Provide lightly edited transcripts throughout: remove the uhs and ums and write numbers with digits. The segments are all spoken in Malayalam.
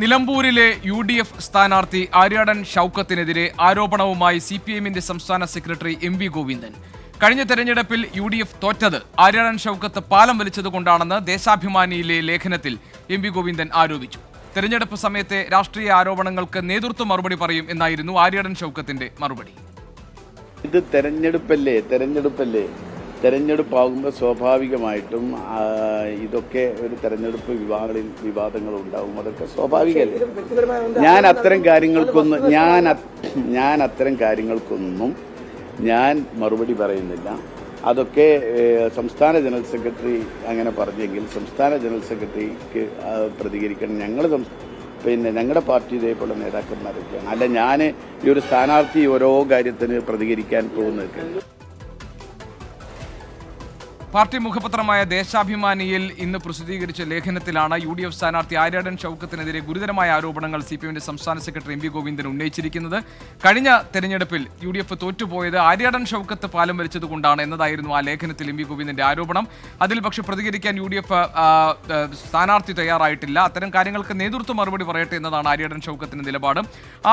നിലമ്പൂരിലെ UDF സ്ഥാനാർത്ഥി ആര്യാടൻ ഷൗക്കത്തിനെതിരെ ആരോപണവുമായി CPIന്റെ സംസ്ഥാന സെക്രട്ടറി MV ഗോവിന്ദൻ. കഴിഞ്ഞ തെരഞ്ഞെടുപ്പിൽ UDF തോറ്റത് ആര്യാടൻ ഷൗക്കത്ത് പാലം വലിച്ചതുകൊണ്ടാണെന്ന് ദേശാഭിമാനിയിലെ ലേഖനത്തിൽ MV ഗോവിന്ദൻ ആരോപിച്ചു. തെരഞ്ഞെടുപ്പ് സമയത്തെ രാഷ്ട്രീയ ആരോപണങ്ങൾക്ക് നേതൃത്വം മറുപടി പറയും എന്നായിരുന്നു ആര്യാടൻ ഷൗക്കത്തിന്റെ മറുപടി. ഇത് തെരഞ്ഞെടുപ്പല്ലേ തെരഞ്ഞെടുപ്പാകുമ്പോൾ സ്വാഭാവികമായിട്ടും ഇതൊക്കെ ഒരു തെരഞ്ഞെടുപ്പ് വിവാദങ്ങൾ ഉണ്ടാവും. അതൊക്കെ സ്വാഭാവികമല്ലേ. ഞാൻ അത്തരം കാര്യങ്ങൾക്കൊന്നും ഞാൻ മറുപടി പറയുന്നില്ല. അതൊക്കെ സംസ്ഥാന ജനറൽ സെക്രട്ടറി അങ്ങനെ പറഞ്ഞെങ്കിൽ സംസ്ഥാന ജനറൽ സെക്രട്ടറിക്ക് പ്രതികരിക്കണം. ഞങ്ങളുടെ പാർട്ടി ഇതേപോലെ നേതാക്കന്മാരൊക്കെയാണ്. അല്ല ഞാൻ ഈ ഒരു സ്ഥാനാർത്ഥി ഓരോ കാര്യത്തിന് പ്രതികരിക്കാൻ പോകുന്നത്. പാർട്ടി മുഖപത്രമായ ദേശാഭിമാനിയിൽ ഇന്ന് പ്രസിദ്ധീകരിച്ച ലേഖനത്തിലാണ് UDF സ്ഥാനാർത്ഥി ആര്യാടൻ ഷൗക്കത്തിനെതിരെ ഗുരുതരമായ ആരോപണങ്ങൾ CPIന്റെ സംസ്ഥാന സെക്രട്ടറി MV ഗോവിന്ദൻ ഉന്നയിച്ചിരിക്കുന്നത്. കഴിഞ്ഞ തെരഞ്ഞെടുപ്പിൽ UDF തോറ്റുപോയത് ആര്യാടൻ ഷൗക്കത്ത് പാലം വലിച്ചതുകൊണ്ടാണ് എന്നതായിരുന്നു ആ ലേഖനത്തിൽ MV ഗോവിന്ദന്റെ ആരോപണം. അതിൽ പക്ഷെ പ്രതികരിക്കാൻ UDF സ്ഥാനാർത്ഥി തയ്യാറായിട്ടില്ല. അത്തരം കാര്യങ്ങൾക്ക് നേതൃത്വം മറുപടി പറയട്ടെ എന്നതാണ് ആര്യാടൻ ഷൗക്കത്തിന്റെ നിലപാട്.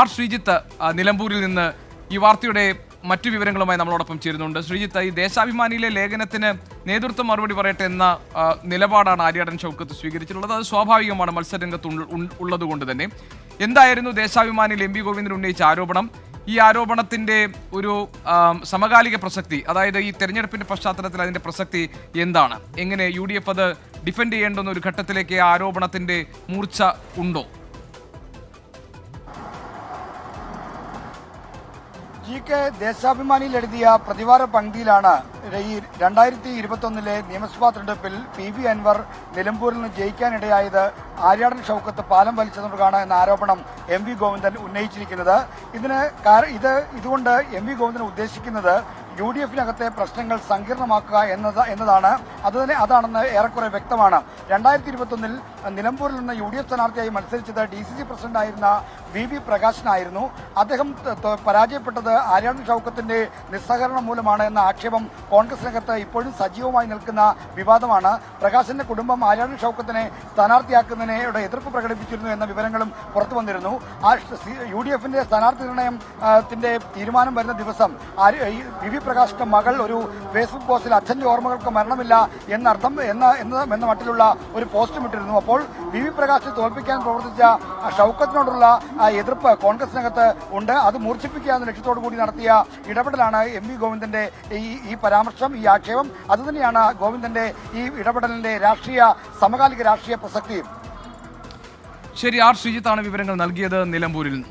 R ശ്രീജിത്ത് നിലമ്പൂരിൽ നിന്ന് ഈ വാർത്തയുടെ മറ്റു വിവരങ്ങളുമായി നമ്മളോടൊപ്പം ചേരുന്നുണ്ട്. ശ്രീജിത്ത്, ഈ ദേശാഭിമാനിയിലെ ലേഖനത്തിന് നേതൃത്വം മറുപടി പറയട്ടെ എന്ന നിലപാടാണ് ആര്യാടൻ ഷൗക്കത്ത് സ്വീകരിച്ചിട്ടുള്ളത്. അത് സ്വാഭാവികമാണ്, മത്സരരംഗത്ത് ഉള്ളതുകൊണ്ട് തന്നെ. എന്തായിരുന്നു ദേശാഭിമാനിയിൽ MV ഗോവിന്ദൻ ഉന്നയിച്ച ആരോപണം? ഈ ആരോപണത്തിന്റെ ഒരു സമകാലിക പ്രസക്തി, അതായത് ഈ തെരഞ്ഞെടുപ്പിന്റെ പശ്ചാത്തലത്തിൽ അതിന്റെ പ്രസക്തി എന്താണ്? എങ്ങനെ UDF അത് ഡിഫെൻഡ് ചെയ്യേണ്ടുന്ന ഒരു ഘട്ടത്തിലേക്ക് ആരോപണത്തിന്റെ മൂർച്ച ഉണ്ടോ? GK ദേശാഭിമാനിയിൽ എഴുതിയ പ്രതിവാര പങ്ക്തിയിലാണ് ഈ 2021 നിയമസഭാ തെരഞ്ഞെടുപ്പിൽ PV അൻവർ നിലമ്പൂരിൽ നിന്ന് ജയിക്കാനിടയായത് ആര്യാടൻ ഷൗക്കത്ത് പാലം വലിച്ചതുകൊണ്ടാണ് എന്ന ആരോപണം MV ഗോവിന്ദൻ ഉന്നയിച്ചിരിക്കുന്നത്. ഇതുകൊണ്ട് MV ഗോവിന്ദൻ ഉദ്ദേശിക്കുന്നത് UDFനകത്തെ പ്രശ്നങ്ങൾ സങ്കീർണമാക്കുക എന്നതാണ്. അതാണെന്ന് ഏറെക്കുറെ വ്യക്തമാണ്. 2021 നിലമ്പൂരിൽ നിന്ന് UDF സ്ഥാനാർത്ഥിയായി മത്സരിച്ചത് DCC പ്രസിഡന്റായിരുന്ന VV പ്രകാശനായിരുന്നു. അദ്ദേഹം പരാജയപ്പെട്ടത് ആര്യാടൻ ഷൗക്കത്തിന്റെ നിസ്സഹകരണം മൂലമാണ് എന്ന ആക്ഷേപം കോൺഗ്രസിനകത്ത് ഇപ്പോഴും സജീവമായി നിൽക്കുന്ന വിവാദമാണ്. പ്രകാശിന്റെ കുടുംബം ആര്യാടൻ ഷൗക്കത്തിനെ സ്ഥാനാർത്ഥിയാക്കുന്നതിനോട് എതിർപ്പ് പ്രകടിപ്പിച്ചിരുന്നു എന്ന വിവരങ്ങളും പുറത്തു വന്നിരുന്നു. UDFന്റെ സ്ഥാനാർത്ഥി നിർണയത്തിന്റെ തീരുമാനം വരുന്ന ദിവസം VV പ്രകാശിന്റെ മകൾ ഒരു ഫേസ്ബുക്ക് പോസ്റ്റിൽ അച്ഛന്റെ ഓർമ്മകൾക്ക് മരണമില്ല എന്ന മട്ടിലുള്ള ഒരു പോസ്റ്റും ഇട്ടിരുന്നു. അപ്പോൾ VV പ്രകാശിനെ തോൽപ്പിക്കാൻ പ്രവർത്തിച്ച ഷൗക്കത്തിനോടുള്ള എതിർപ്പ് കോൺഗ്രസിനകത്ത് ഉണ്ട്. അത് മൂർച്ഛിപ്പിക്കുക എന്ന ലക്ഷ്യത്തോടു കൂടി നടത്തിയ ഇടപെടലാണ് MV ഗോവിന്ദന്റെ ഈ പരാമർശം, ഈ ആക്ഷേപം. അതുതന്നെയാണ് ഗോവിന്ദന്റെ ഈ ഇടപെടലിന്റെ സമകാലിക രാഷ്ട്രീയ പ്രസക്തിയും. ശരി, R ശ്രീജിത്താണ് വിവരങ്ങൾ നൽകിയത് നിലമ്പൂരിൽ നിന്ന്.